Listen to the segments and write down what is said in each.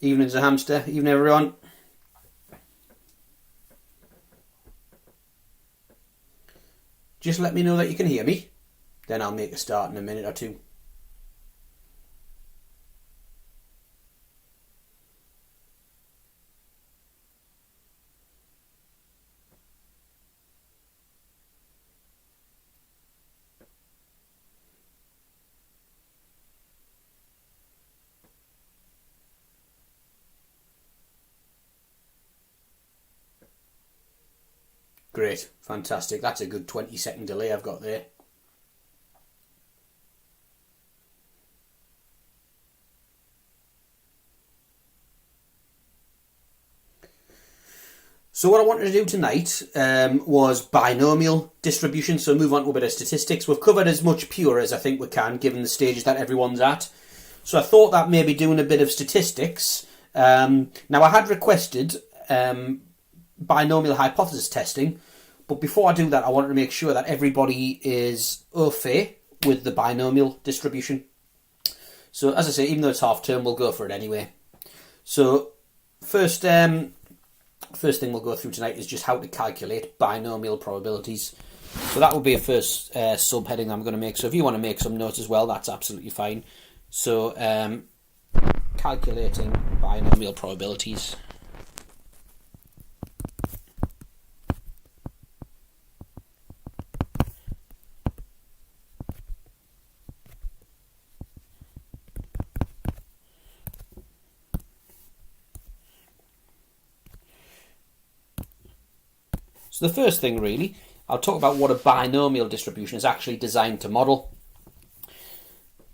Evening's a hamster. Evening, everyone. Just let me know that you can hear me. Then I'll make a start in a minute or two. Great, fantastic. That's a good 20-second delay I've got there. So what I wanted to do tonight was binomial distribution, so move on to a bit of statistics. We've covered as much pure as I think we can, given the stages that everyone's at. So I thought that maybe doing a bit of statistics. Now I had requested binomial hypothesis testing, but before I do that I wanted to make sure that everybody is au fait with the binomial distribution. So as I say, even though it's half term, we'll go for it anyway. So first thing we'll go through tonight is just how to calculate binomial probabilities. So that will be a first subheading I'm going to make. So if you want to make some notes as well, that's absolutely fine. So calculating binomial probabilities. So the first thing really, I'll talk about what a binomial distribution is actually designed to model.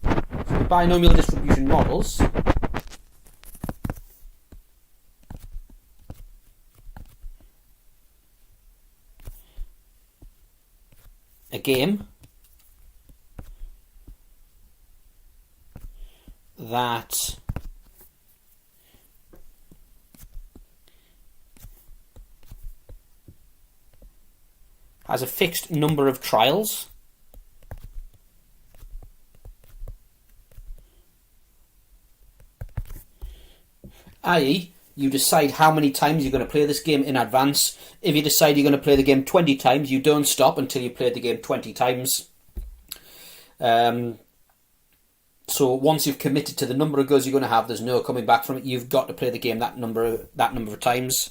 So the binomial distribution models a game that has a fixed number of trials i.e. you decide how many times you're going to play this game in advance. If you decide you're going to play the game 20 times, you don't stop until you play the game 20 times. So once you've committed to the number of goes you're going to have, there's no coming back from it. You've got to play the game that number of times.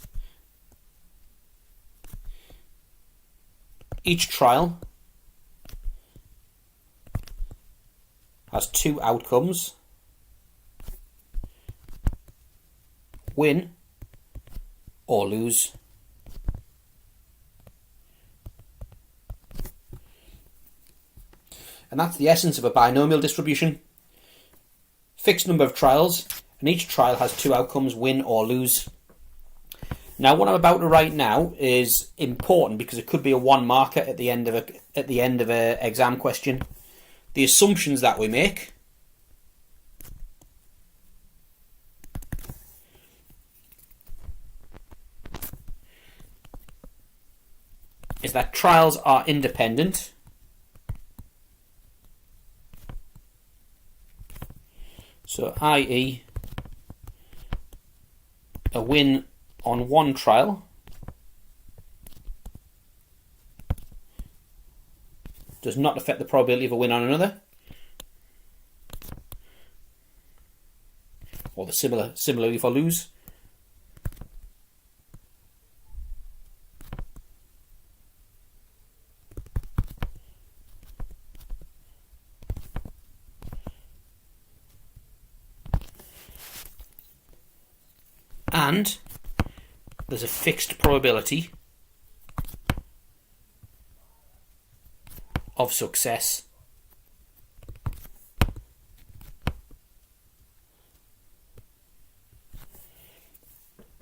Each trial has two outcomes: win or lose. And that's the essence of a binomial distribution. Fixed number of trials, and each trial has two outcomes: win or lose. Now, what I'm about to write now is important because it could be a one marker at the end of a exam question. The assumptions that we make is that trials are independent, so i.e. a win on one trial does not affect the probability of a win on another, or similarly for lose. And there's a fixed probability of success.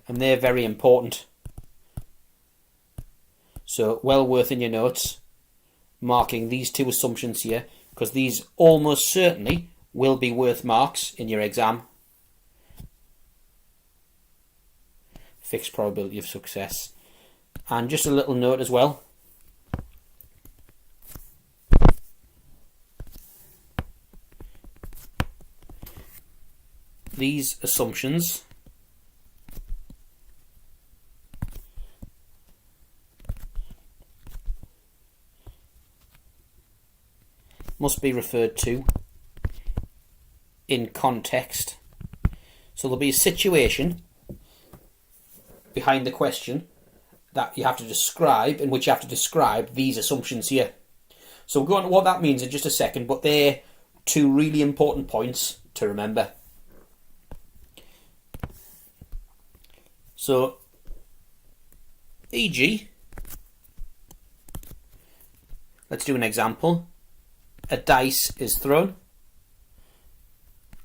And they're very important. So well worth in your notes marking these two assumptions here, because these almost certainly will be worth marks in your exam. Fixed probability of success. And just a little note as well. These assumptions must be referred to in context. So there'll be a situation behind the question that you have to describe, in which you have to describe these assumptions here. So we'll go on to what that means in just a second, but they're two really important points to remember. So, e.g., let's do an example. A dice is thrown.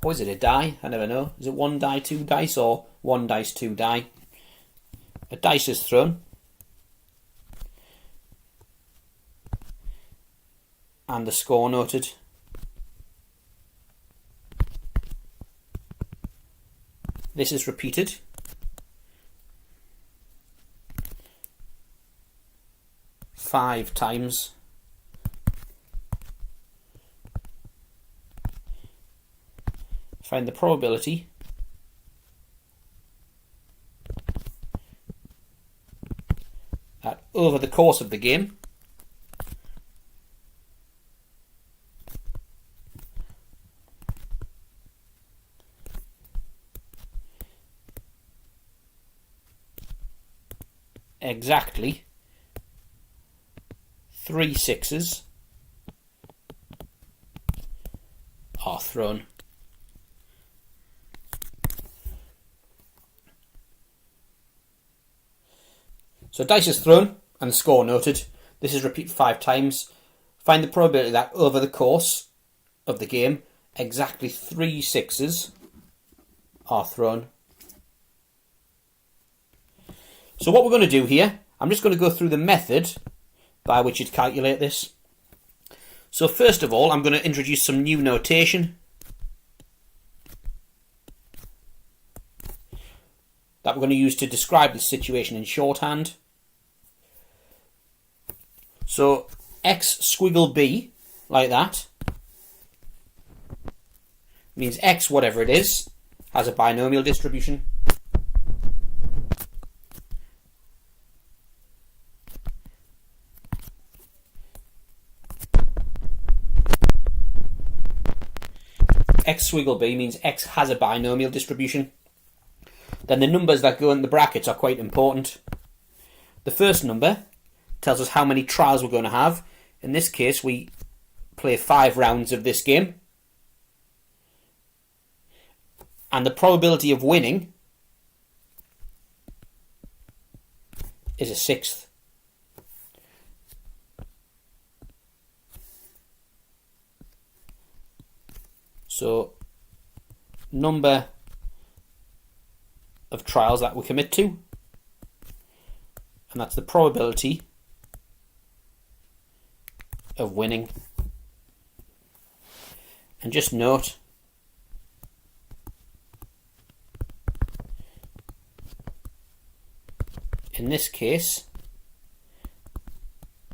Or is it a die? I never know. Is it one die, two dice, or one dice, two die? A dice is thrown. And the score noted. This is repeated. Five times. Find the probability that over the course of the game exactly 3 sixes are thrown. So dice is thrown and the score noted. This is repeated 5 times. Find the probability that over the course of the game exactly 3 sixes are thrown. So what we're going to do here, I'm just going to go through the method by which you'd calculate this. So first of all, I'm going to introduce some new notation that we're going to use to describe this situation in shorthand. So x squiggle b, like that, means x, whatever it is, has a binomial distribution. X squiggle b means x has a binomial distribution. Then the numbers that go in the brackets are quite important. The first number tells us how many trials we're going to have. In this case, we play 5 rounds of this game. And the probability of winning is a 1/6. So, number of trials that we commit to, and that's the probability of winning. And just note, in this case,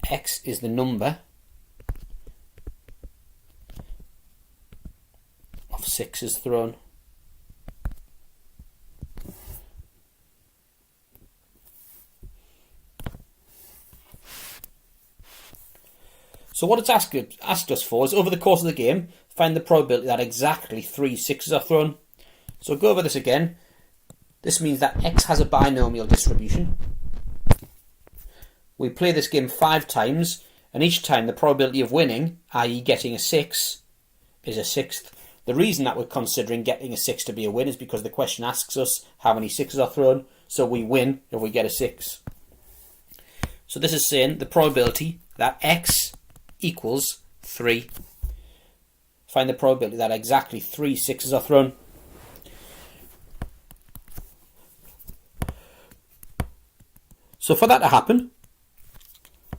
x is the number of sixes thrown. So what it's asked us for is, over the course of the game, find the probability that exactly 3 sixes are thrown. So go over this again. This means that x has a binomial distribution. We play this game 5 times, and each time the probability of winning, i.e. getting a 6, is a 1/6. The reason that we're considering getting a 6 to be a win is because the question asks us how many 6s are thrown, so we win if we get a 6. So this is saying the probability that x equals 3. Find the probability that exactly 3 sixes are thrown. So for that to happen,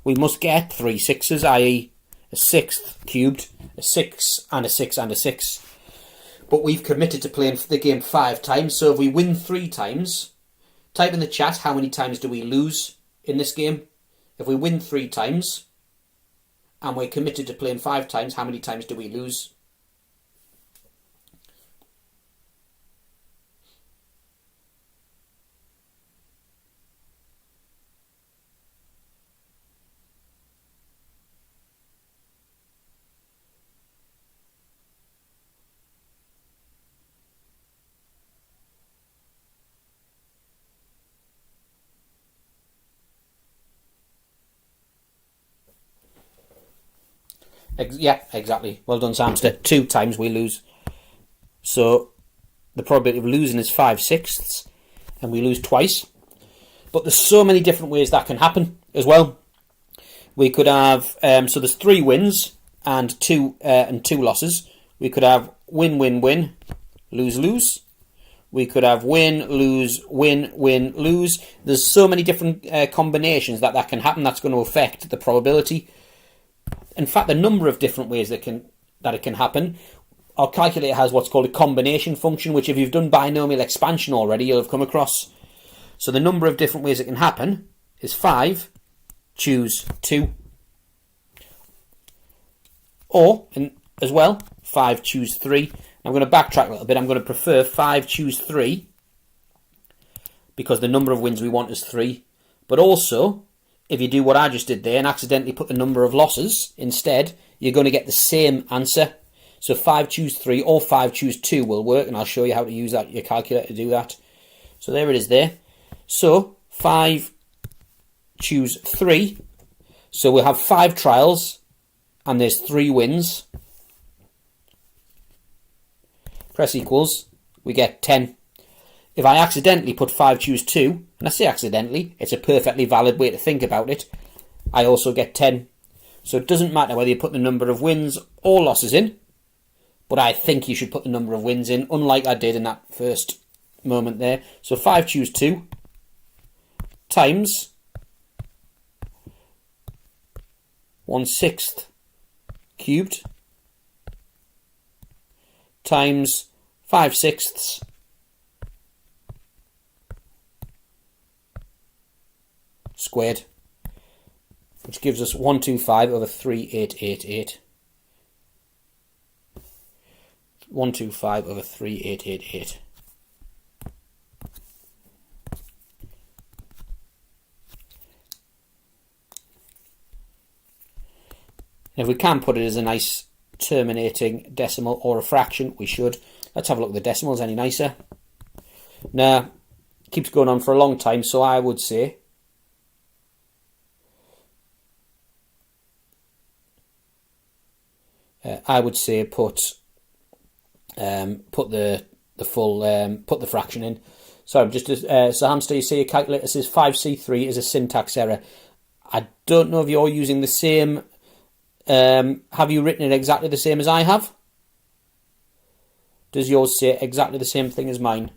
we must get 3 sixes, i.e. a 6th cubed, a 6 and a 6 and a 6. But we've committed to playing the game 5 times, so if we win 3 times, type in the chat how many times do we lose in this game. If we win 3 times, and we're committed to playing 5 times, how many times do we lose? Yeah, exactly. Well done, Samster. 2 times we lose. So the probability of losing is 5/6, and we lose twice. But there's so many different ways that can happen as well. We could have so there's 3 wins and 2 losses. We could have win, win, win, lose, lose. We could have win, lose, win, win, lose. There's so many different combinations that can happen. That's going to affect the probability. In fact, the number of different ways that it can happen. Our calculator has what's called a combination function, which if you've done binomial expansion already, you'll have come across. So the number of different ways it can happen is 5, choose 2. Or, as well, 5, choose 3. I'm going to backtrack a little bit. I'm going to prefer 5, choose 3 because the number of wins we want is 3. But also, if you do what I just did there and accidentally put the number of losses instead, you're going to get the same answer. So 5, choose 3 or 5, choose 2 will work, and I'll show you how to use your calculator to do that. So there it is there. So 5, choose 3. So we'll have 5 trials and there's 3 wins. Press equals, we get 10. If I accidentally put 5, choose 2, and I say accidentally, it's a perfectly valid way to think about it, I also get 10. So it doesn't matter whether you put the number of wins or losses in, but I think you should put the number of wins in, unlike I did in that first moment there. So 5, choose 2 times 1/6 cubed times 5/6 squared, which gives us 125 over 3888. 125 over 3888. If we can put it as a nice terminating decimal or a fraction, we should. Let's have a look at the decimals any nicer. Now, it keeps going on for a long time, so I would say put the fraction in. Sorry, so Hamster, you say your calculator says 5C3 is a syntax error. I don't know if you're using the same. Have you written it exactly the same as I have? Does yours say exactly the same thing as mine?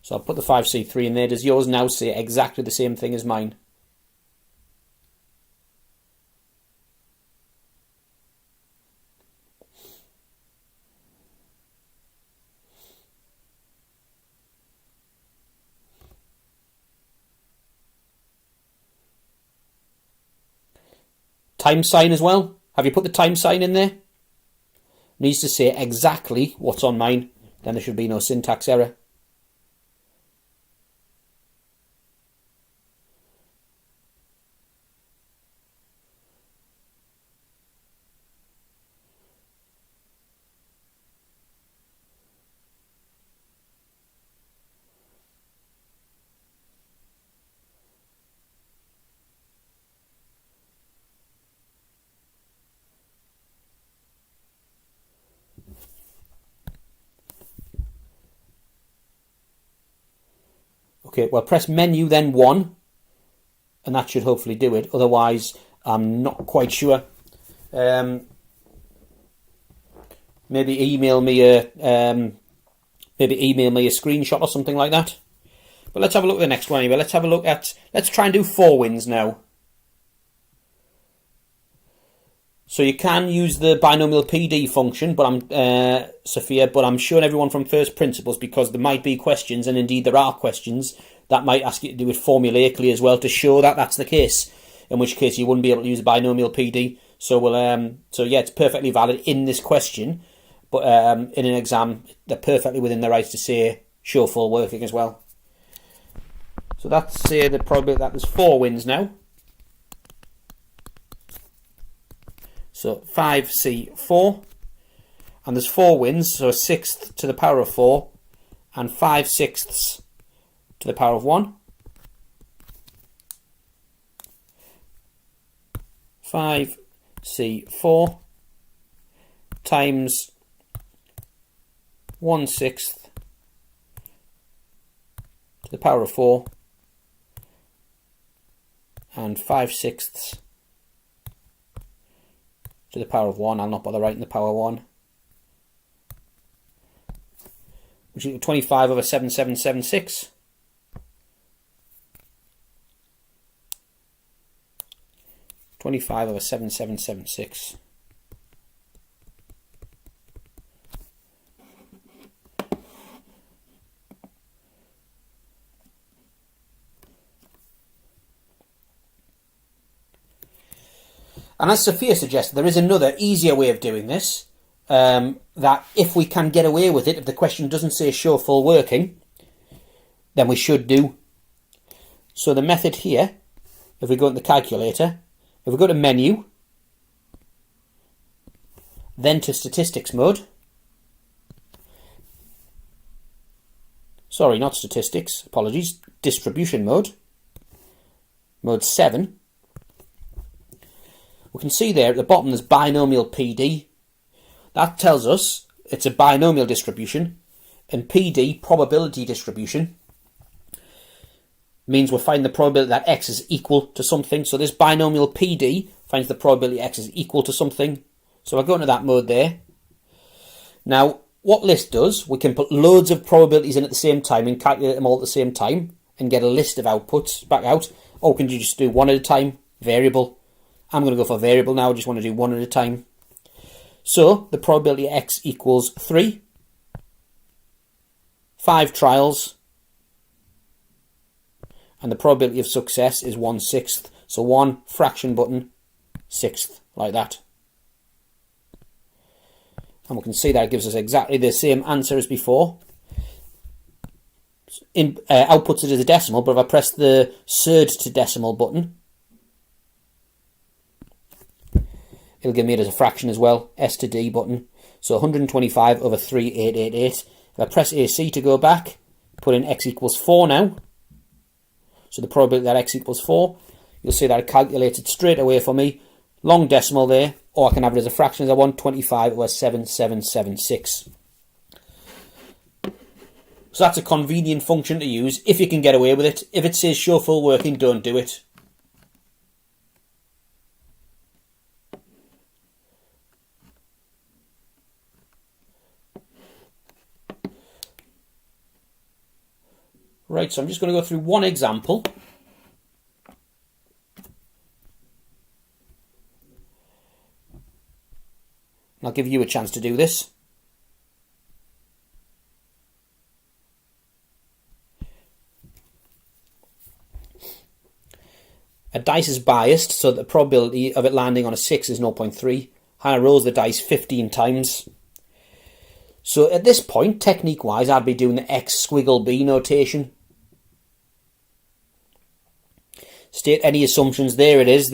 So I'll put the 5C3 in there. Does yours now say exactly the same thing as mine? Time sign as well. Have you put the time sign in there? It needs to say exactly what's on mine. Then there should be no syntax error. Okay, well, press menu, then 1, and that should hopefully do it. Otherwise, I'm not quite sure. Maybe email me a screenshot or something like that. But let's have a look at the next one anyway. Let's try and do 4 wins now. So you can use the binomial PD function, but Sophia, but I'm showing everyone from first principles because there might be questions, and indeed there are questions that might ask you to do it formulaically as well to show that that's the case. In which case you wouldn't be able to use binomial PD. So yeah, it's perfectly valid in this question, but in an exam they're perfectly within their rights to say show full working as well. So that's say the probability that there's 4 wins now. So 5C4, and there's 4 wins, so 1/6 to the power of 4, and 5/6 to the power of 1. 5C4 times 1/6 to the power of 4 and 5/6 to the power of 1. I'll not bother writing the power 1. Which is 25 over 7776. 25 over 7776. And as Sophia suggested, there is another easier way of doing this, that if we can get away with it, if the question doesn't say show full working, then we should do. So the method here, if we go into the calculator, if we go to menu, then to statistics mode, sorry, not statistics, apologies, distribution mode, mode 7, we can see there at the bottom there's binomial PD. That tells us it's a binomial distribution, and PD, probability distribution, means we're finding the probability that x is equal to something. So this binomial PD finds the probability x is equal to something. So I go into that mode there. Now, what list does, we can put loads of probabilities in at the same time and calculate them all at the same time and get a list of outputs back out. Or can you just do one at a time, variable? I'm going to go for variable now, I just want to do one at a time. So, the probability x equals 3, 5 trials, and the probability of success is 1/6. So 1 fraction button, 1/6, like that. And we can see that it gives us exactly the same answer as before. Outputs it as a decimal, but if I press the surd to decimal button, it'll give me it as a fraction as well, S to D button. So 125 over 3,888. If I press AC to go back, put in x equals 4 now. So the probability that x equals 4, you'll see that it calculates it straight away for me. Long decimal there, or I can have it as a fraction as I want, 25 over 7776. So that's a convenient function to use if you can get away with it. If it says show full working, don't do it. Right, so I'm just going to go through one example. And I'll give you a chance to do this. A dice is biased, so the probability of it landing on a 6 is 0.3. I rolls the dice 15 times. So at this point, technique-wise, I'd be doing the X squiggle B notation. State any assumptions. There it is.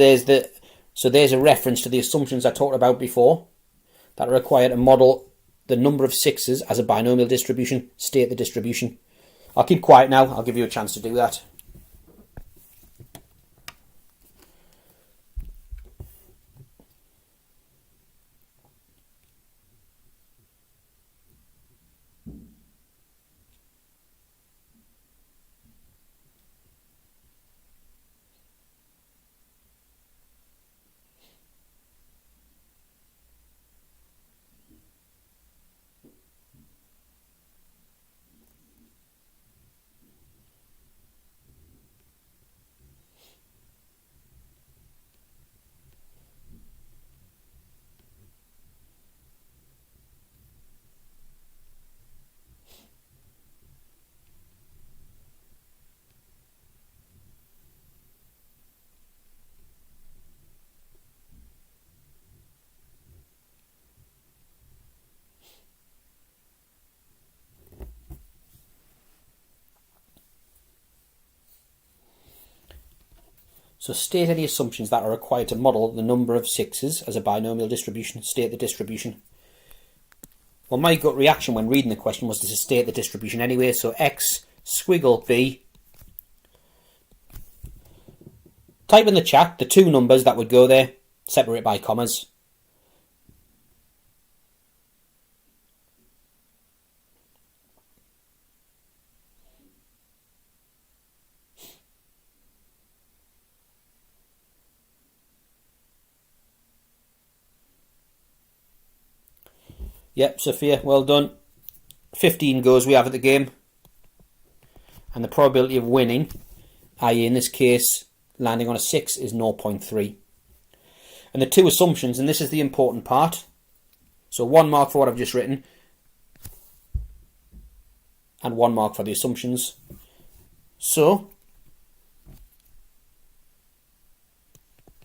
So there's a reference to the assumptions I talked about before that are required to model the number of 6s as a binomial distribution. State the distribution. I'll keep quiet now. I'll give you a chance to do that. So state any assumptions that are required to model the number of 6s as a binomial distribution. State the distribution. Well, my gut reaction when reading the question was to state the distribution anyway. So X squiggle B. Type in the chat the two numbers that would go there. separate by commas. Yep, Sophia, well done. 15 goes we have at the game. And the probability of winning, i.e. in this case, landing on a 6, is 0.3. And the two assumptions, and this is the important part. So 1 mark for what I've just written. And 1 mark for the assumptions. So,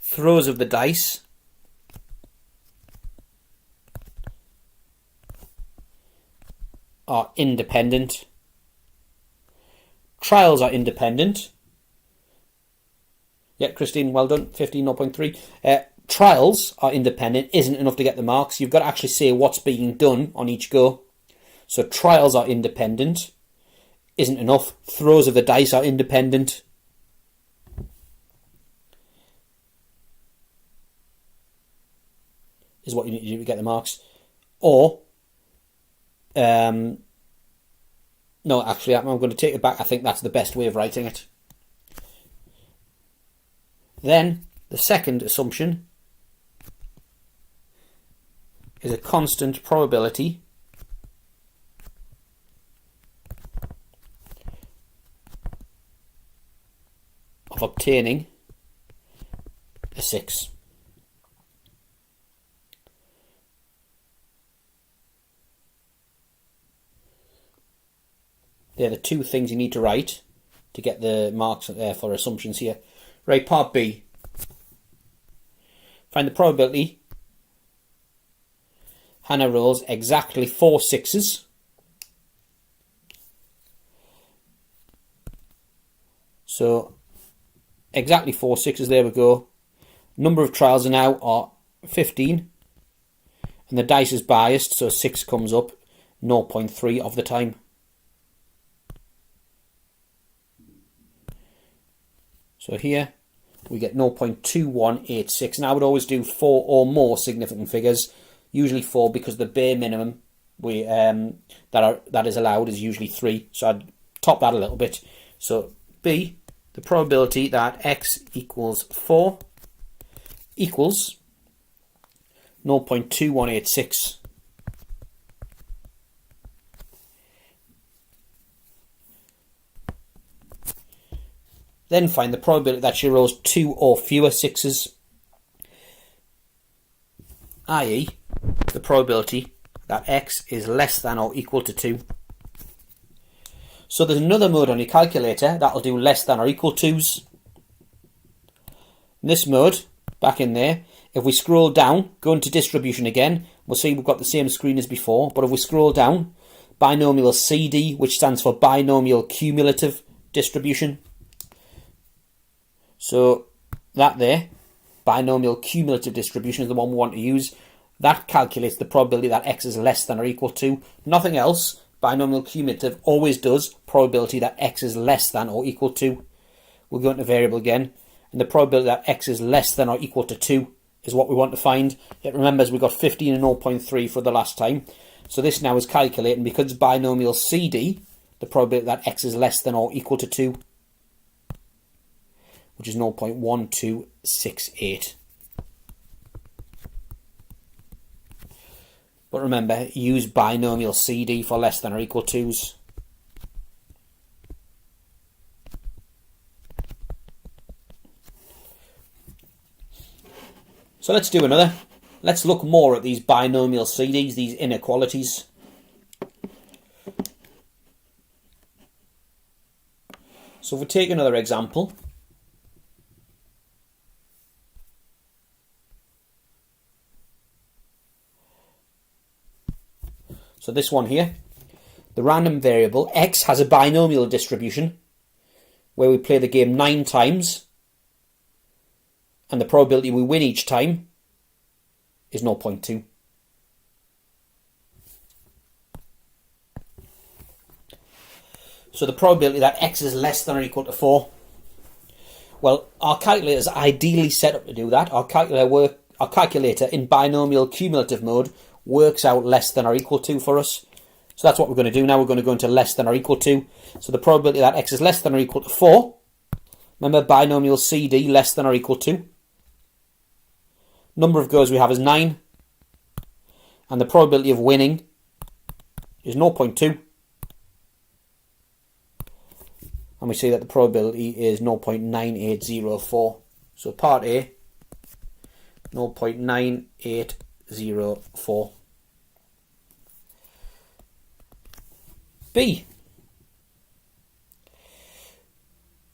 throws of the dice are independent. Trials are independent. Yeah, Christine, well done. 15, 0.3. Trials are independent isn't enough to get the marks. You've got to actually say what's being done on each go. So trials are independent isn't enough. Throws of the dice are independent. Is what you need to do to get the marks. Or, no, actually, I'm going to take it back. I think that's the best way of writing it. Then, the second assumption is a constant probability of obtaining a 6. They're the two things you need to write to get the marks for assumptions here. Right, part B. Find the probability Hannah rolls exactly 4 6s. So, exactly 4 6s, there we go. Number of trials now are 15. And the dice is biased, so 6 comes up 0.3 of the time. So here we get 0.2186. Now I would always do 4 or more significant figures, usually 4 because the bare minimum that is allowed is usually 3. So I'd top that a little bit. So B, the probability that x equals 4 equals 0.2186. Then find the probability that she rolls 2 or fewer 6s, i.e. the probability that x is less than or equal to 2. So there's another mode on your calculator that'll do less than or equal to's. In this mode, back in there, if we scroll down, go into distribution again, we'll see we've got the same screen as before, but if we scroll down, binomial CD, which stands for binomial cumulative distribution. So that there, binomial cumulative distribution, is the one we want to use. That calculates the probability that x is less than or equal to. Nothing else. Binomial cumulative always does probability that x is less than or equal to. We'll go into variable again. And the probability that x is less than or equal to 2 is what we want to find. It remembers we got 15 and 0.3 for the last time. So this now is calculating, because it's binomial CD, the probability that x is less than or equal to 2. Which is 0.1268. But remember, use binomial CD for less than or equal to's. So let's do another. Let's look more at these binomial CDs, these inequalities. So if we take another example. So this one here, the random variable x has a binomial distribution where we play the game 9 times and the probability we win each time is 0.2. So the probability that x is less than or equal to 4. Well, our calculator is ideally set up to do that. Our calculator our calculator in binomial cumulative mode works out less than or equal to for us. So that's what we're going to do now. We're going to go into less than or equal to. So the probability that x is less than or equal to 4. Remember, binomial CD, less than or equal to. Number of goes we have is 9. And the probability of winning is 0.2. And we see that the probability is 0.9804. So part A, 0.9804. B.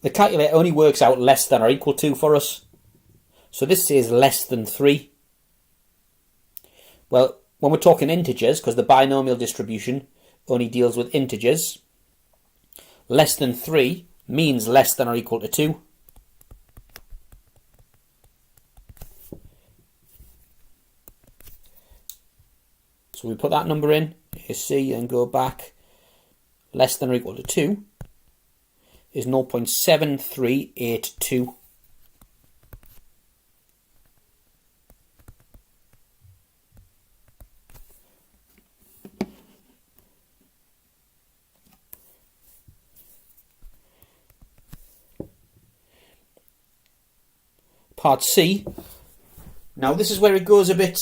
The calculator only works out less than or equal to for us. So this says less than 3. Well, when we're talking integers, because the binomial distribution only deals with integers, less than 3 means less than or equal to 2. So we put that number in, C, and go back. Less than or equal to 2 is 0.7382. Part C. Now this is where it goes a bit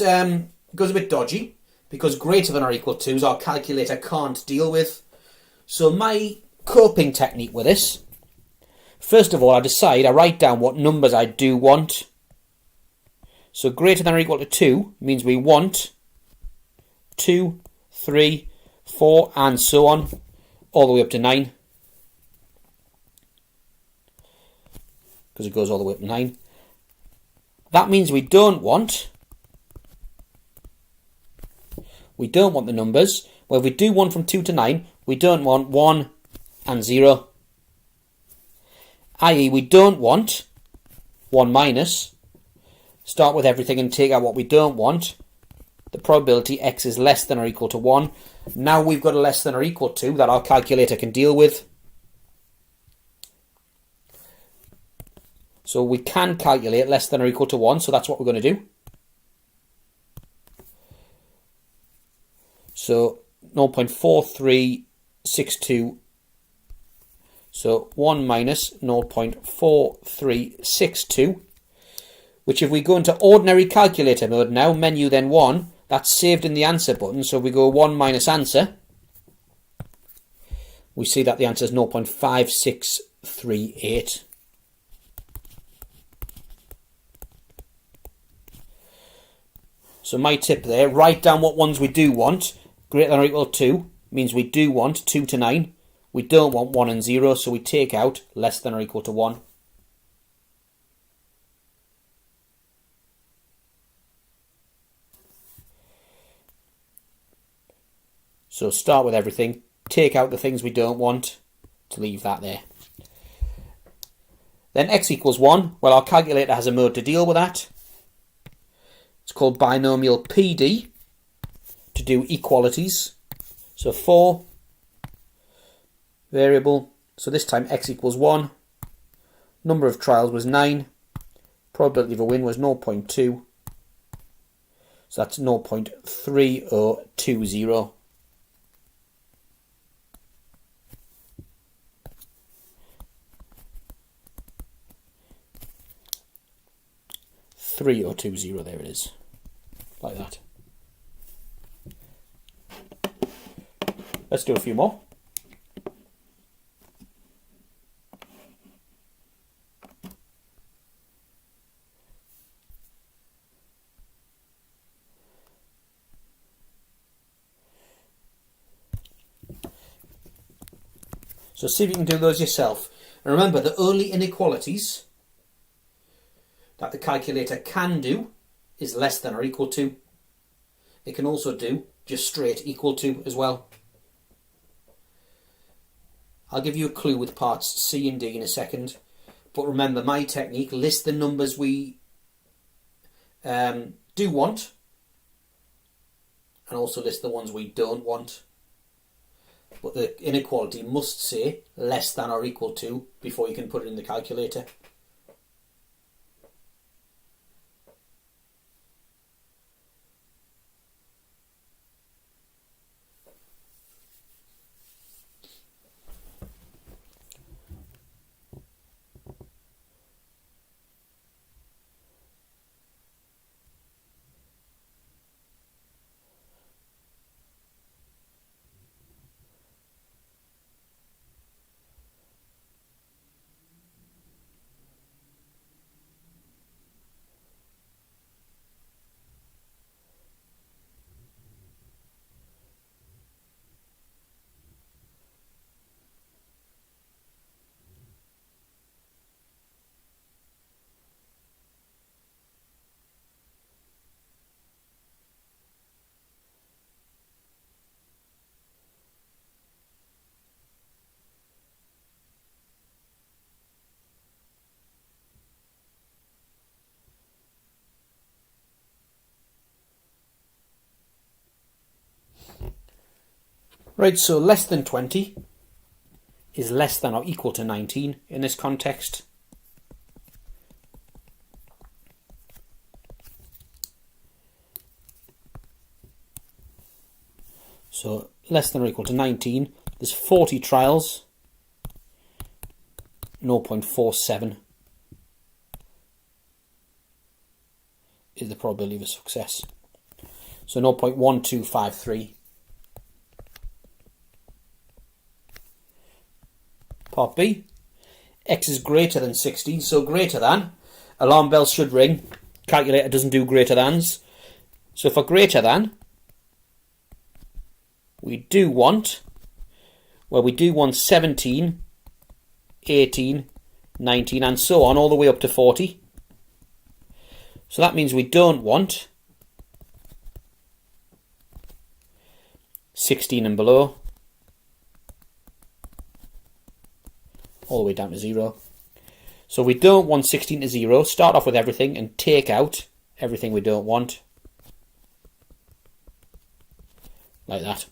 dodgy, because greater than or equal to our calculator can't deal with. So my coping technique with this, first of all, I write down what numbers I do want. So greater than or equal to 2 means we want 2, 3, 4, and so on, all the way up to 9. Because it goes all the way up to 9. That means we don't want the numbers. Well, if we do one from 2 to 9, we don't want 1 and 0. I.e., we don't want 1 minus. Start with everything and take out what we don't want. The probability x is less than or equal to 1. Now we've got a less than or equal to that our calculator can deal with. So we can calculate less than or equal to 1, so that's what we're going to do. So 0.4362. So 1 minus 0.4362, which if we go into ordinary calculator mode now, menu then 1, that's saved in the answer button. So if we go 1 minus answer, we see that the answer is 0.5638. So my tip there, write down what ones we do want. Greater than or equal to means we do want 2 to 9. We don't want 1 and 0, so we take out less than or equal to 1. So start with everything, take out the things we don't want to leave that there. Then x equals 1. Well, our calculator has a mode to deal with that. It's called binomial PD to do equalities. So 4 variable. So this time x equals 1. Number of trials was 9. Probability of a win was 0.2. So that's 0.3020. There it is, like that. Let's do a few more. So see if you can do those yourself. And remember, the only inequalities that the calculator can do is less than or equal to. It can also do just straight equal to as well. I'll give you a clue with parts C and D in a second. But remember, my technique, list the numbers we do want and also list the ones we don't want. But the inequality must say less than or equal to before you can put it in the calculator. Right, so less than 20 is less than or equal to 19 in this context. So less than or equal to 19, there's 40 trials, 0.47 is the probability of a success. So 0.1253. Part B, x is greater than 16, so greater than, alarm bells should ring, calculator doesn't do greater thans. So for greater than, we do want 17, 18, 19 and so on all the way up to 40. So that means we don't want 16 and below, all the way down to 0. So we don't want 16 to 0. Start off with everything and take out everything we don't want. Like that.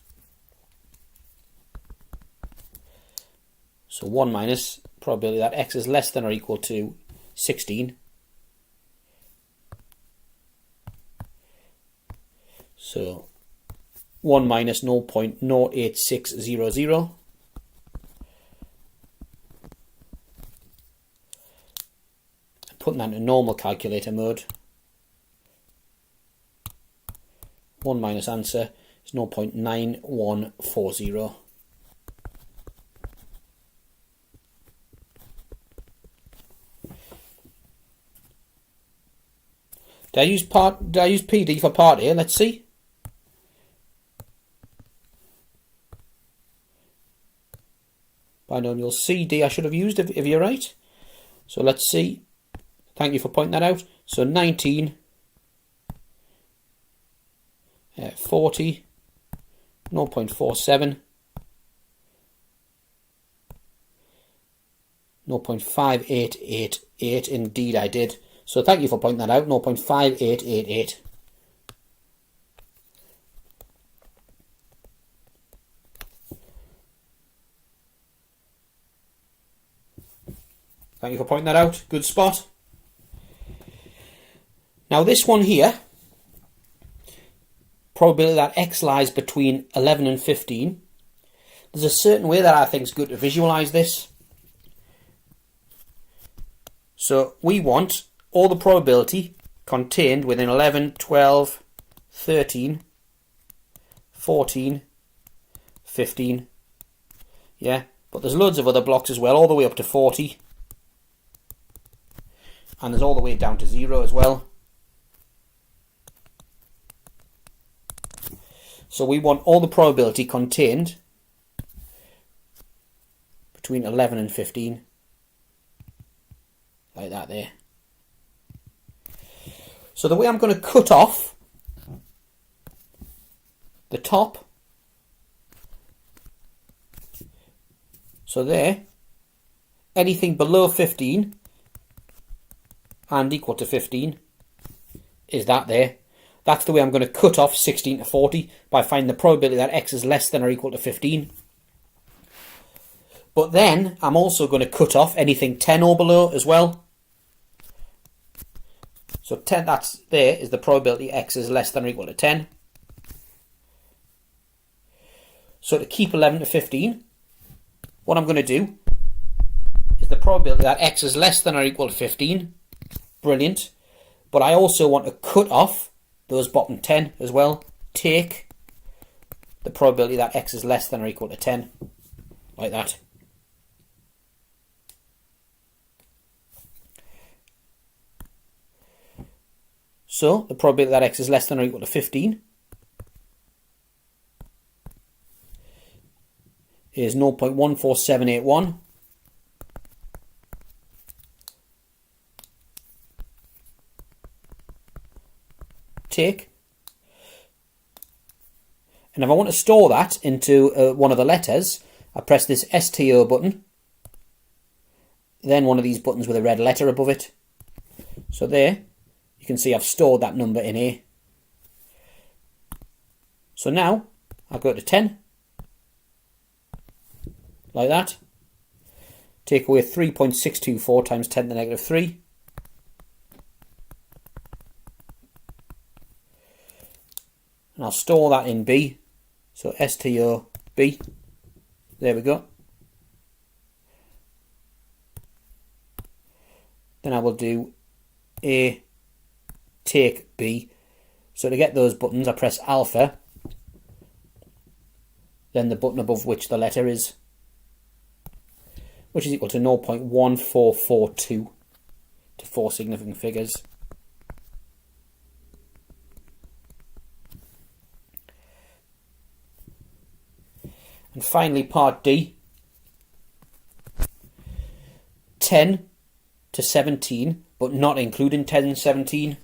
So 1 minus probability that x is less than or equal to 16. So 1 minus 0.08600. Putting that into normal calculator mode. 1 minus answer is 0.9140. Did I use PD for part A? Let's see. Binomial CD I should have used if you're right. So let's see. Thank you for pointing that out. So 19, 40, 0.47, 0.5888. Indeed I did. So thank you for pointing that out. 0.5888. Thank you for pointing that out. Good spot. Now this one here, probability that x lies between 11 and 15. There's a certain way that I think is good to visualize this. So we want all the probability contained within 11, 12, 13, 14, 15. Yeah, but there's loads of other blocks as well, all the way up to 40. And there's all the way down to 0 as well. So we want all the probability contained between 11 and 15. Like that there. So the way I'm going to cut off the top. So there, anything below 15 and equal to 15 is that there. That's the way I'm going to cut off 16 to 40 by finding the probability that x is less than or equal to 15. But then I'm also going to cut off anything 10 or below as well. So 10, that's there is the probability x is less than or equal to 10. So to keep 11 to 15, what I'm going to do is the probability that x is less than or equal to 15. Brilliant. But I also want to cut off those bottom 10 as well. Take the probability that x is less than or equal to 10. Like that. So the probability that x is less than or equal to 15 is 0.14781. Take. And if I want to store that into one of the letters, I press this STO button, then one of these buttons with a red letter above it. So there, you can see I've stored that number in A. So now, I'll go to 10, like that. Take away 3.624 times 10 to the negative 3. And I'll store that in B. So STO B. There we go. Then I will do A take B. So to get those buttons, I press alpha, then the button above which the letter is, which is equal to 0.1442 to 4 significant figures. And finally, part D, 10 to 17, but not including 10 and 17.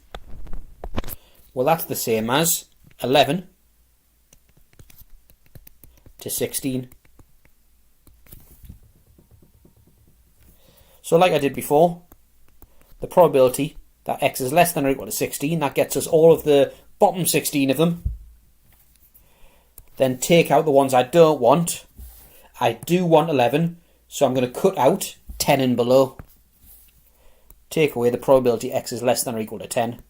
Well, that's the same as 11 to 16. So like I did before, the probability that x is less than or equal to 16, that gets us all of the bottom 16 of them. Then take out the ones I don't want. I do want 11, so I'm going to cut out 10 and below. Take away the probability x is less than or equal to 10.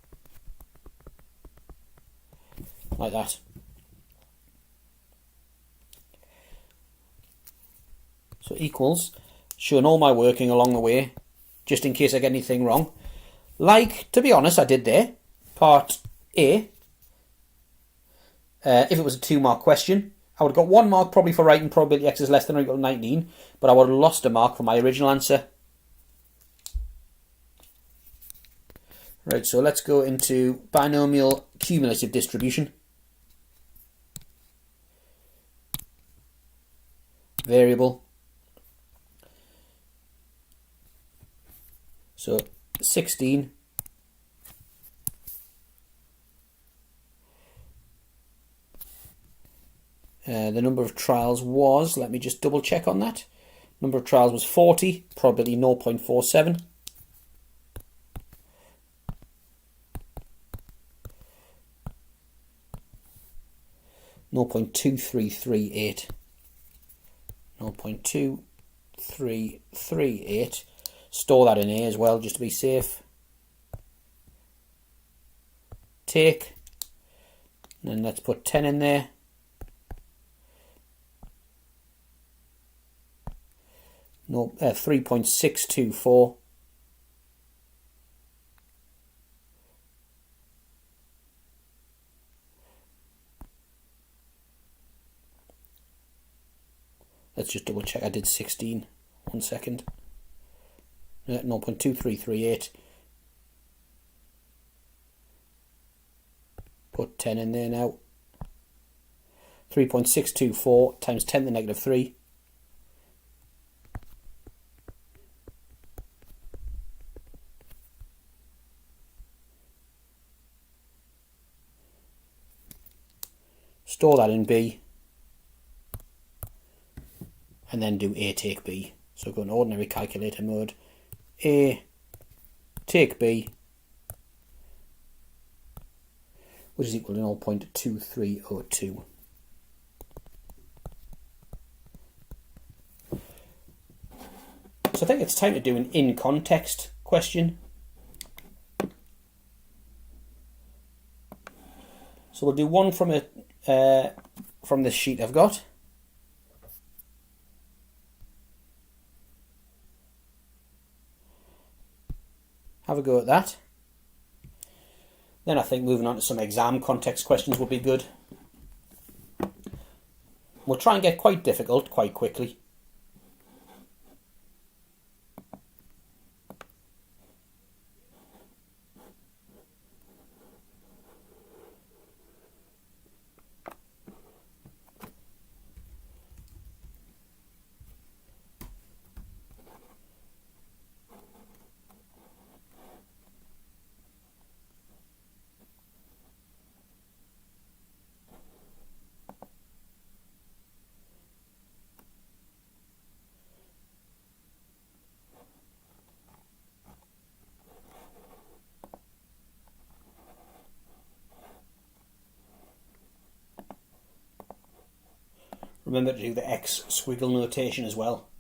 Like that. So equals, showing all my working along the way, just in case I get anything wrong. Like, to be honest, I did there. Part A. If it was a 2-mark question, I would have got 1 mark probably for writing probability x is less than or equal to 19, but I would have lost a mark for my original answer. Right, so let's go into binomial cumulative distribution. Variable. So 16. The number of trials was, let me just double check on that. Number of trials was 40, probability 0.47. .2338. 0.2338. Store that in A as well, just to be safe. Take. And then let's put 10 in there. No, 3.624. Let's just double check I did 16. 1 second. 0.2338. Put 10 in there now. 3.624 times 10 to the negative 3. Store that in B. And then do A take B. So go in ordinary calculator mode. A take B, which is equal to 0.2302. So I think it's time to do an in context question. So we'll do one from this sheet I've got. Have a go at that. Then I think moving on to some exam context questions would be good. We'll try and get quite difficult quite quickly. Remember to do the X squiggle notation as well.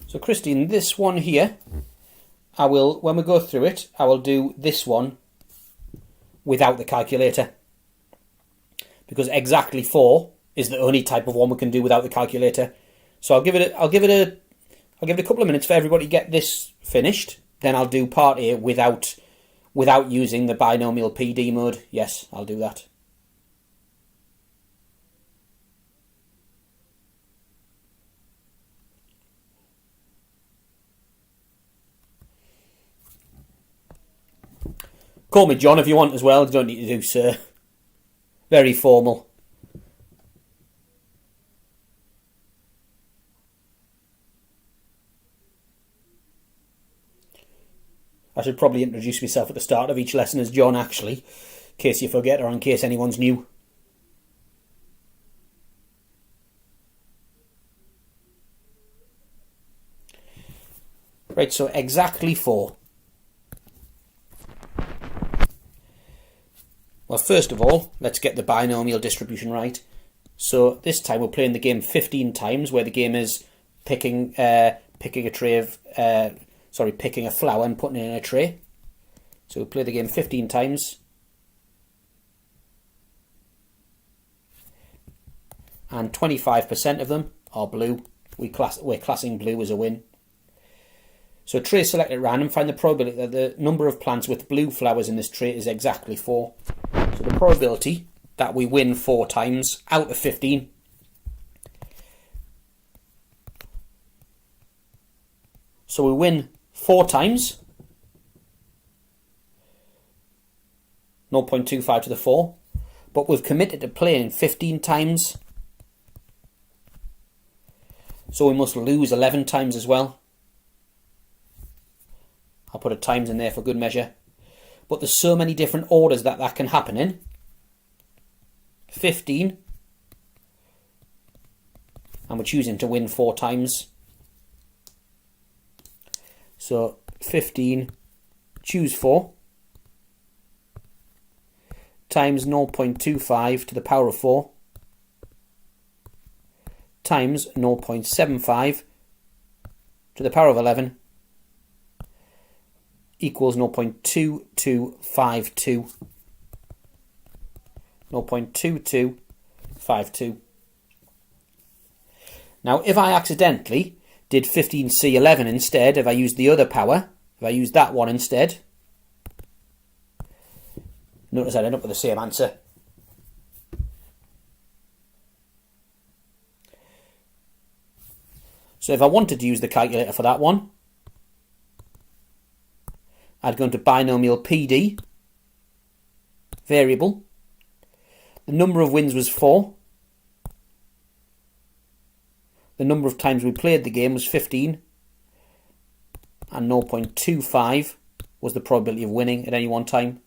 So Christine, this one here, I will, when we go through it, I will do this one without the calculator. Because exactly 4 is the only type of one we can do without the calculator. So I'll give it a couple of minutes for everybody to get this finished. Then I'll do part A without using the binomial PD mode. Yes, I'll do that. Call me John if you want as well. You don't need to do sir. Very formal. I should probably introduce myself at the start of each lesson as John, actually, in case you forget or in case anyone's new. Right, so exactly 4. Well, first of all, let's get the binomial distribution right. So this time we're playing the game 15 times, where the game is picking a flower and putting it in a tray. So we play the game 15 times. And 25% of them are blue. We're classing blue as a win. So tray select at random, find the probability that the number of plants with blue flowers in this tray is exactly 4. So the probability that we win 4 times out of 15. So we win 4 times. 0.25 to the 4. But we've committed to playing 15 times. So we must lose 11 times as well. I'll put a times in there for good measure. But there's so many different orders that can happen in. 15. And we're choosing to win 4 times. So 15, choose 4. Times 0.25 to the power of 4. Times 0.75 to the power of 11. Equals 0.2252. 0.2252. Now, if I accidentally did 15C11 instead, if I used the other power, if I used that one instead, notice I'd end up with the same answer. So if I wanted to use the calculator for that one, I'd go into binomial PD, variable. The number of wins was 4. The number of times we played the game was 15. And 0.25 was the probability of winning at any one time.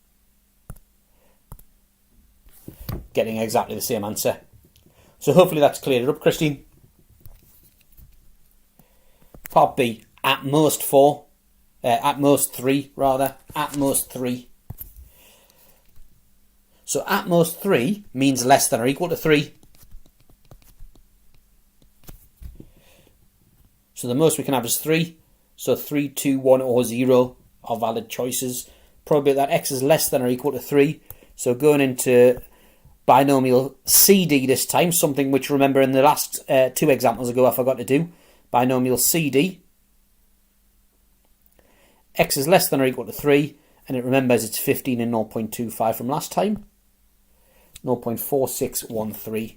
Getting exactly the same answer. So hopefully that's cleared it up, Christine. Part B, at most 4. At most 3, rather. At most 3. So at most 3 means less than or equal to 3. So the most we can have is 3. So 3, 2, 1 or 0 are valid choices. Probability that x is less than or equal to 3. So going into binomial CD this time, something which, remember, in the last 2 examples ago I forgot to do. Binomial CD. X is less than or equal to 3, and it remembers it's 15 and 0.25 from last time. 0.4613.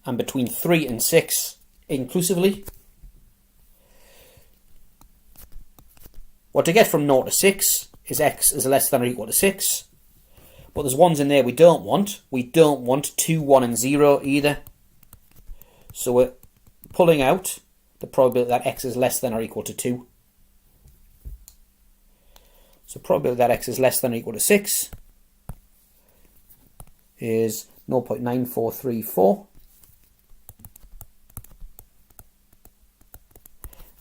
And between 3 and 6 inclusively. What to get from 0 to 6 is x is less than or equal to 6. But there's ones in there we don't want. We don't want 2, 1 and 0 either. So we're pulling out the probability that x is less than or equal to 2. So probability that x is less than or equal to 6 is 0.9434.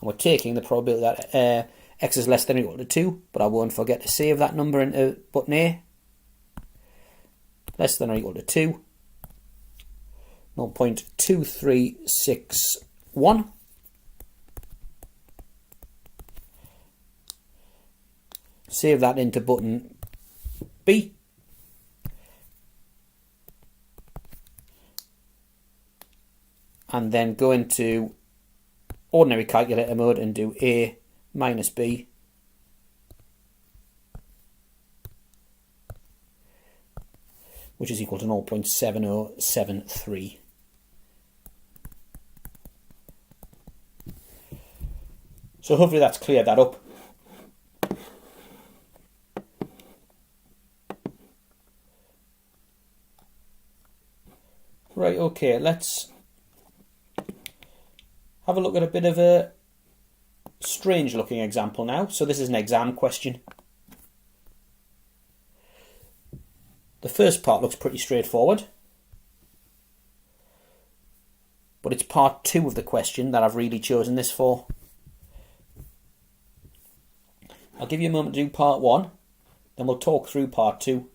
And we're taking the probability that x is less than or equal to 2, but I won't forget to save that number into button A. Less than or equal to 2, 0.2361. Save that into button B. And then go into ordinary calculator mode and do A minus B. Which is equal to 0.7073. So hopefully that's cleared that up. Right, okay, let's have a look at a bit of a strange looking example now. So this is an exam question. The first part looks pretty straightforward, but it's part 2 of the question that I've really chosen this for. I'll give you a moment to do part 1, then we'll talk through part 2.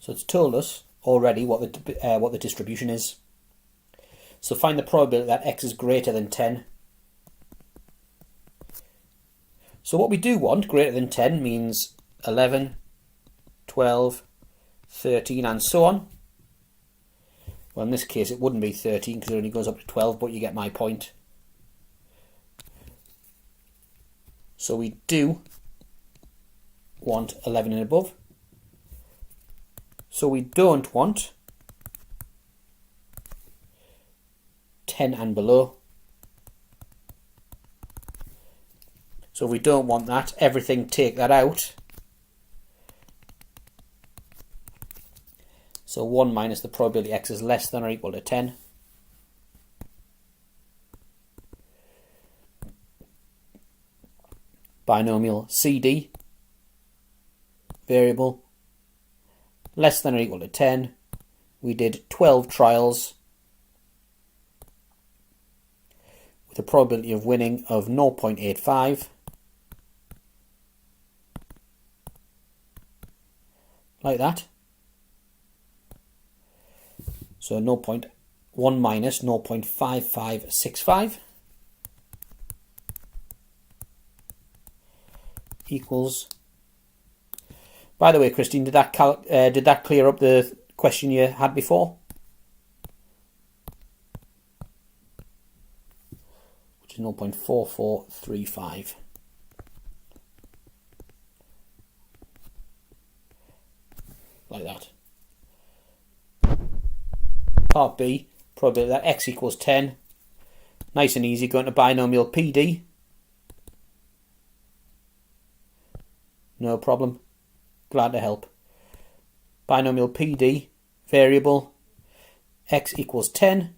So it's told us already what the distribution is. So find the probability that x is greater than 10. So what we do want, greater than 10, means 11, 12, 13 and so on. Well, in this case it wouldn't be 13 because it only goes up to 12, but you get my point. So we do want 11 and above. So we don't want 10 and below. So if we don't want that, everything take that out. So 1 minus the probability x is less than or equal to 10. Binomial CD, variable, less than or equal to 10. We did 12 trials with a probability of winning of 0.85. Like that. So 0.1 minus 0.5565 equals. By the way, Christine, did that clear up the question you had before? Which is 0.4435. Like that. Part B, probability that x equals 10. Nice and easy, going to binomial PD. No problem. Glad to help. Binomial PD, variable, x equals 10.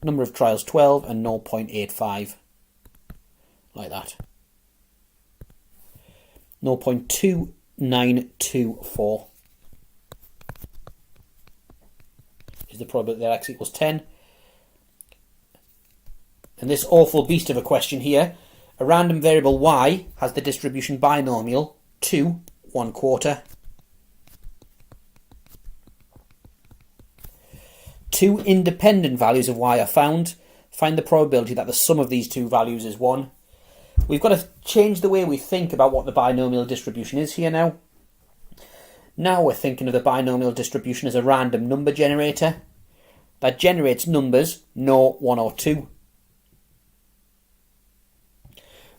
Number of trials 12 and 0.85. Like that. 0.2924 is the probability that x equals 10. And this awful beast of a question here, A random variable y has the distribution binomial 2, 1/4. Two independent values of y are found. Find the probability that the sum of these two values is 1. We've got to change the way we think about what the binomial distribution is here now. Now we're thinking of the binomial distribution as a random number generator that generates numbers 0, 1 or 2.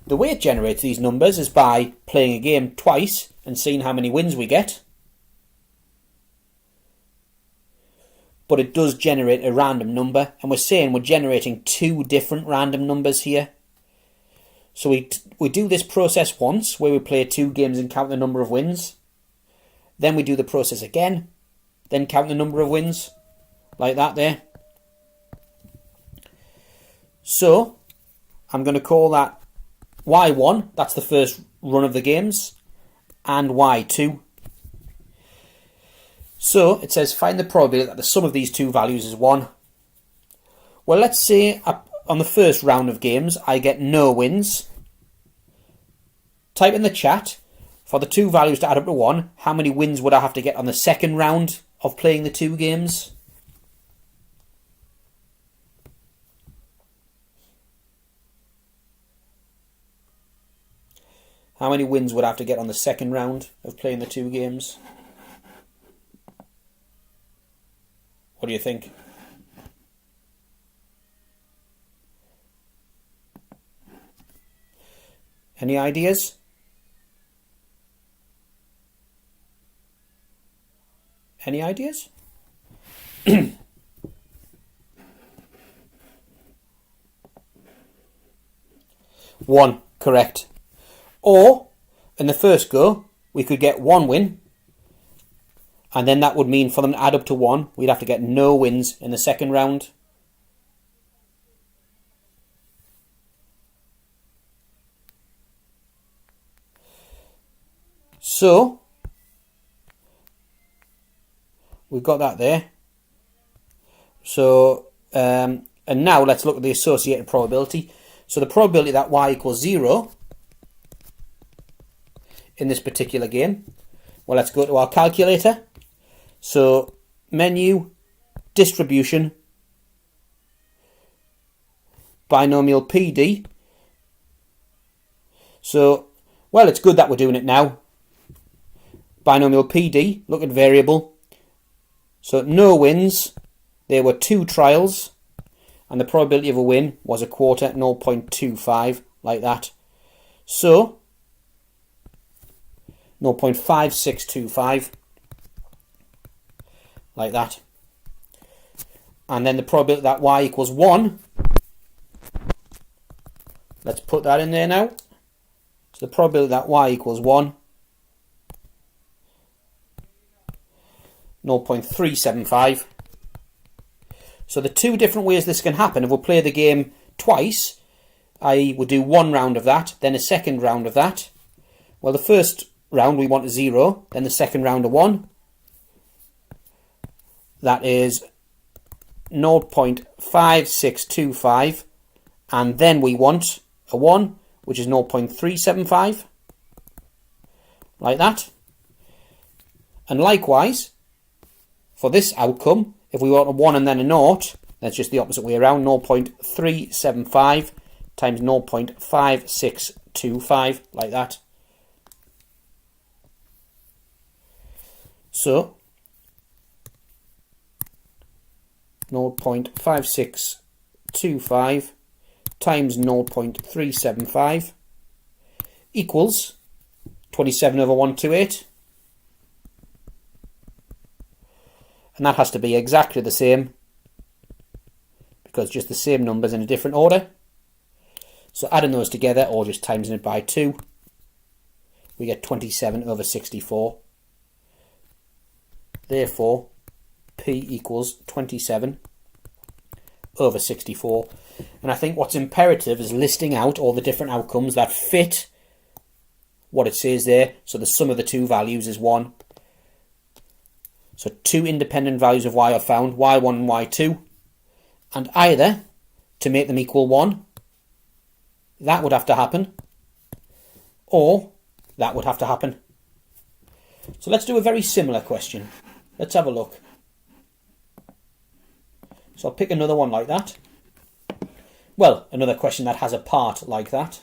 The way it generates these numbers is by playing a game twice and seeing how many wins we get. But it does generate a random number, and we're saying we're generating two different random numbers here. So we do this process once, where we play 2 games and count the number of wins. Then we do the process again, then count the number of wins, like that there. So I'm going to call that y1, that's the first run of the games, and y2. So it says find the probability that the sum of these two values is 1. Well, let's say on the first round of games I get no wins. Type in the chat, for the two values to add up to 1, how many wins would I have to get on the second round of playing the 2 games? How many wins would I have to get on the second round of playing the 2 games? What do you think? Any ideas? Any ideas? 1, correct. Or, in the first go, we could get 1 win, and then that would mean for them to add up to 1, we'd have to get no wins in the second round. So, we've got that there. So, and now let's look at the associated probability. So the probability that y equals 0 in this particular game, well, let's go to our calculator. So menu, distribution, binomial PD. So, well, it's good that we're doing it now. Binomial PD, look at variable. So no wins, there were 2 trials, and the probability of a win was 1/4, 0.25, like that. So 0.5625, like that. And then the probability that y equals 1, let's put that in there now. So the probability that y equals 1, 0.375. So the 2 different ways this can happen, if we play the game twice, I would do 1 round of that, then a second round of that. Well, the first round we want a 0, then the second round a 1. That is 0.5625, and then we want a 1, which is 0.375, like that. And likewise, for this outcome, if we want a 1 and then a 0, that's just the opposite way around, 0.375 times 0.5625, like that. So 0.5625 times 0.375 equals 27/128. And that has to be exactly the same, because just the same numbers in a different order. So adding those together, or just timesing it by 2, we get 27/64. Therefore, P equals 27/64. And I think what's imperative is listing out all the different outcomes that fit what it says there. So the sum of the 2 values is 1. So 2 independent values of y are found, y1 and y2. And either, to make them equal 1, that would have to happen, or that would have to happen. So let's do a very similar question. Let's have a look. So I'll pick another one like that. Well, another question that has a part like that.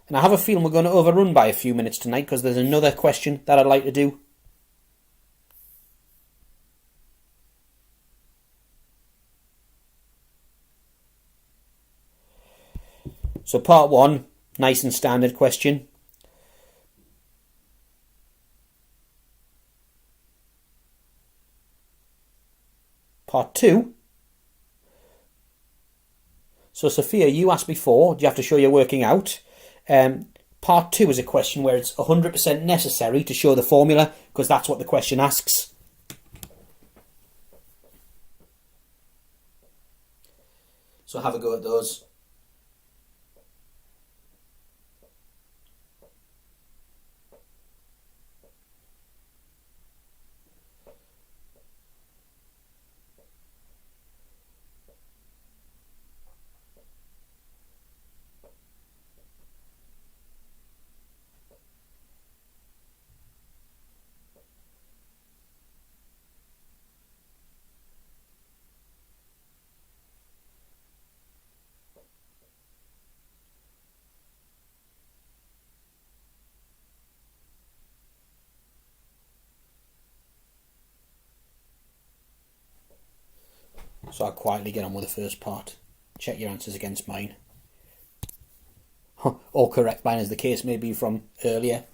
And I have a feeling we're going to overrun by a few minutes tonight because there's another question that I'd like to do. So part one, nice and standard question. Part two. So Sophia, you asked before, do you have to show you're working out? Part two is a question where it's 100% necessary to show the formula because that's what the question asks. So have a go at those. So I'll quietly get on with the first part. Check your answers against mine. Or correct mine as the case may be from earlier.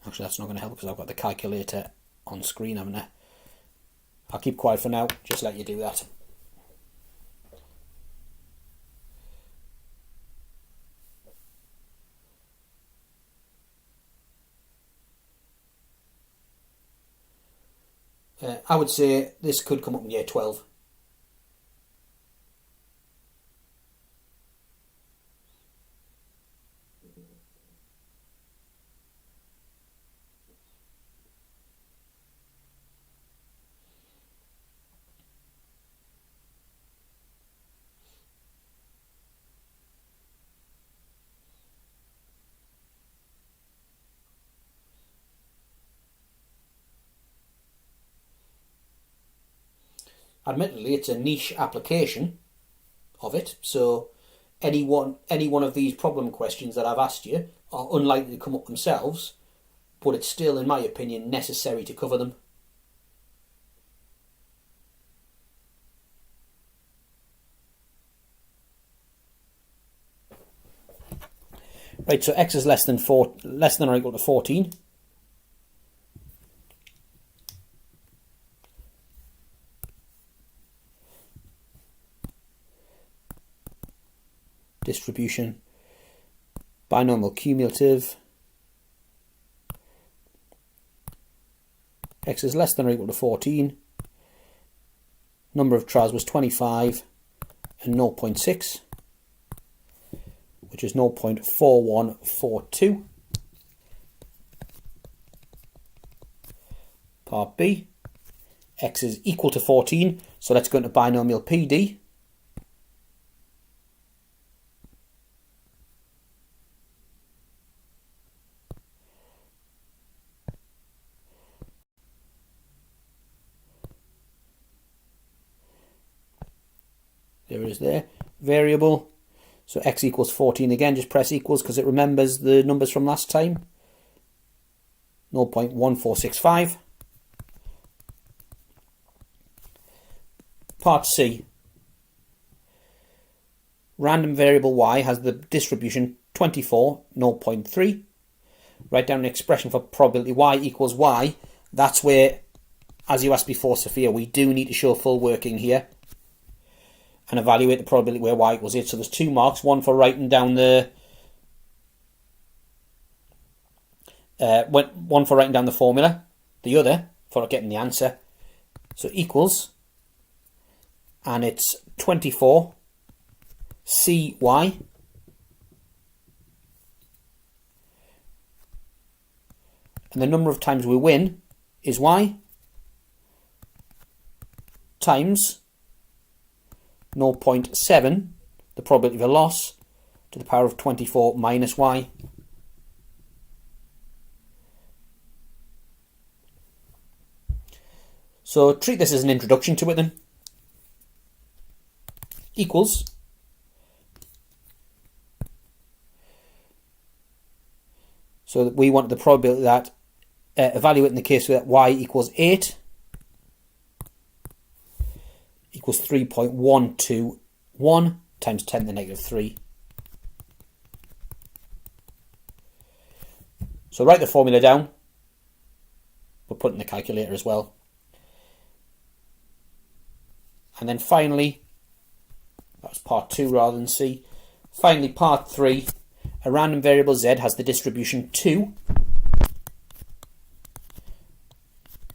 Actually, that's not going to help because I've got the calculator on screen, haven't I? I'll keep quiet for now. Just let you do that. I would say this could come up in year 12. Admittedly, it's a niche application of it, so any one of these problem questions that I've asked you are unlikely to come up themselves, but it's still, in my opinion, necessary to cover them. Right, so x is less than or equal to 14. Distribution, binomial cumulative. X is less than or equal to 14. Number of trials was 25 and 0.6, which is 0.4142. Part B, x is equal to 14, so let's go into binomial PD. There it is there. Variable. So x equals 14 again. Just press equals because it remembers the numbers from last time. 0.1465. Part C. Random variable y has the distribution 24, 0.3. Write down an expression for probability y equals y. That's where, as you asked before, Sophia, we do need to show full working here and evaluate the probability where y equals 8. So there's 2 marks, one for writing down the formula, the other for getting the answer. So equals, and it's 24 cy and the number of times we win is y times 0.7, the probability of a loss, to the power of 24 minus y. So treat this as an introduction to it then. Equals so that we want the probability that evaluate in the case that y equals 8 equals 3.121 times 10 to the negative 3. So write the formula down. We'll put it in the calculator as well. And then finally, that's part 2 rather than C. Finally, part 3, a random variable z has the distribution 2,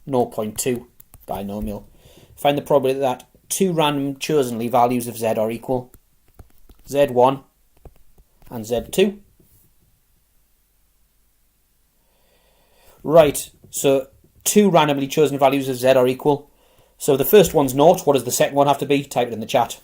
0.2 binomial. Find the probability that two random chosenly values of z are equal, z1 and z2. Right, so two randomly chosen values of z are equal. So the first one's 0. What does the second one have to be? Type it in the chat.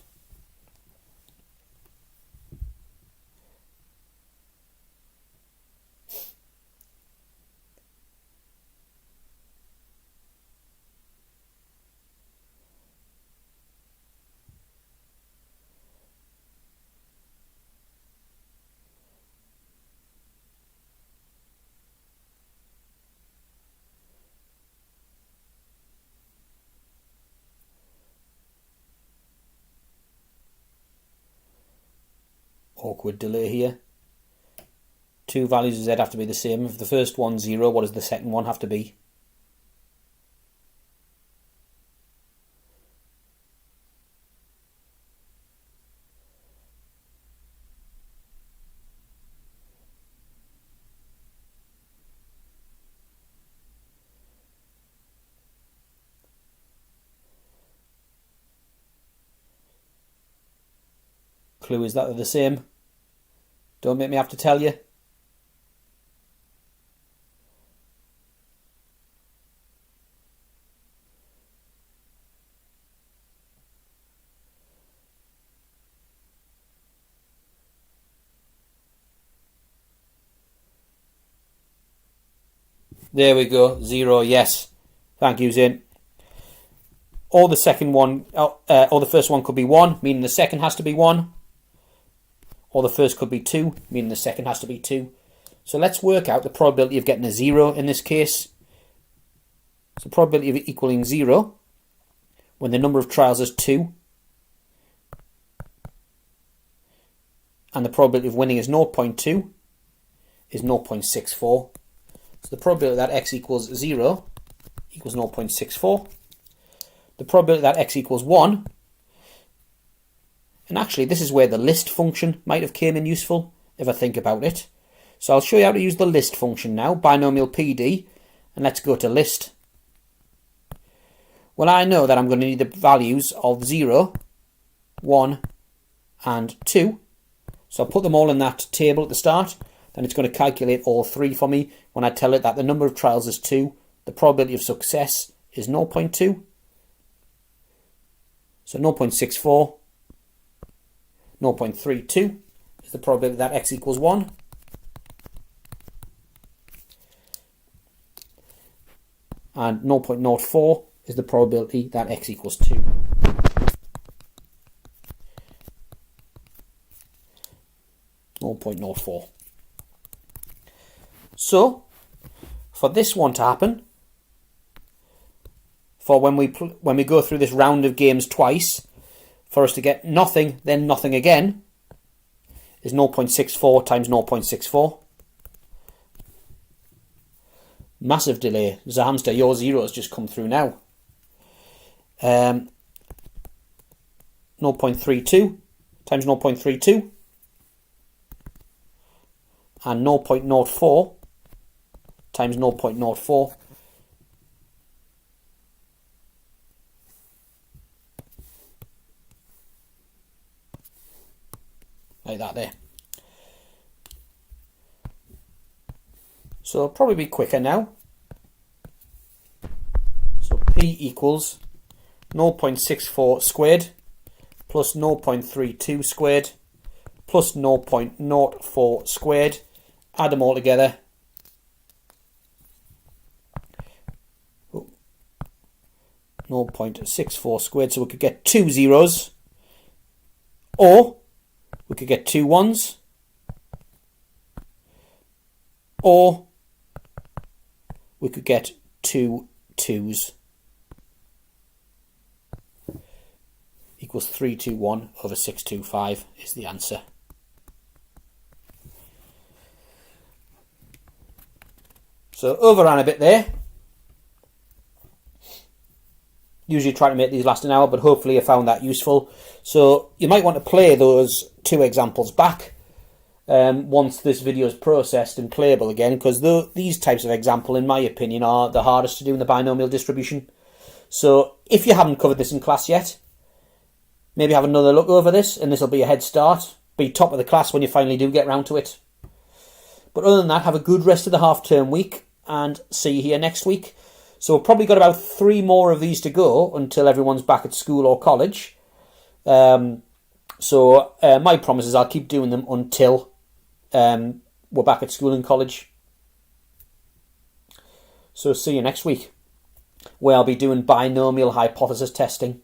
Awkward delay here. Two values of z have to be the same. If the first one's 0, what does the second one have to be? Clue is that they're the same. Don't make me have to tell you. There we go, 0, yes. Thank you, Zin. Or the second one, or the first one could be 1, meaning the second has to be 1. Or the first could be 2, meaning the second has to be 2. So let's work out the probability of getting a 0 in this case. So probability of equaling 0 when the number of trials is 2 and the probability of winning is 0.2 is 0.64. So the probability that x equals 0 equals 0.64. The probability that x equals 1, and actually this is where the list function might have came in useful if I think about it. So I'll show you how to use the list function now, binomial PD, and let's go to list. Well, I know that I'm going to need the values of 0, 1 and 2. So I'll put them all in that table at the start. Then it's going to calculate all 3 for me when I tell it that the number of trials is 2, the probability of success is 0.2. So 0.64, 0.32 is the probability that x equals 1. And 0.04 is the probability that x equals 2. .04. So, for this one to happen, for when we go through this round of games twice, for us to get nothing, then nothing again, is 0.64 times 0.64. Massive delay. Zahamster, your 0 has just come through now. 0.32 times 0.32 and 0.04 times 0.04. Like that there. So it'll probably be quicker now. b equals 0.64 squared plus 0.32 squared plus 0.04 squared. Add them all together. 0.64 squared, so we could get 2 zeros, or we could get 2 ones, or we could get 2 twos. Equals 321 over 625 is the answer. So overran a bit there. Usually try to make these last an hour, but hopefully you found that useful. So you might want to play those 2 examples back once this video is processed and playable again, because these types of example, in my opinion, are the hardest to do in the binomial distribution. So if you haven't covered this in class yet, maybe have another look over this, and this will be a head start. Be top of the class when you finally do get round to it. But other than that, have a good rest of the half-term week, and see you here next week. So we've probably got about 3 more of these to go until everyone's back at school or college. My promise is I'll keep doing them until we're back at school and college. So see you next week, where I'll be doing binomial hypothesis testing.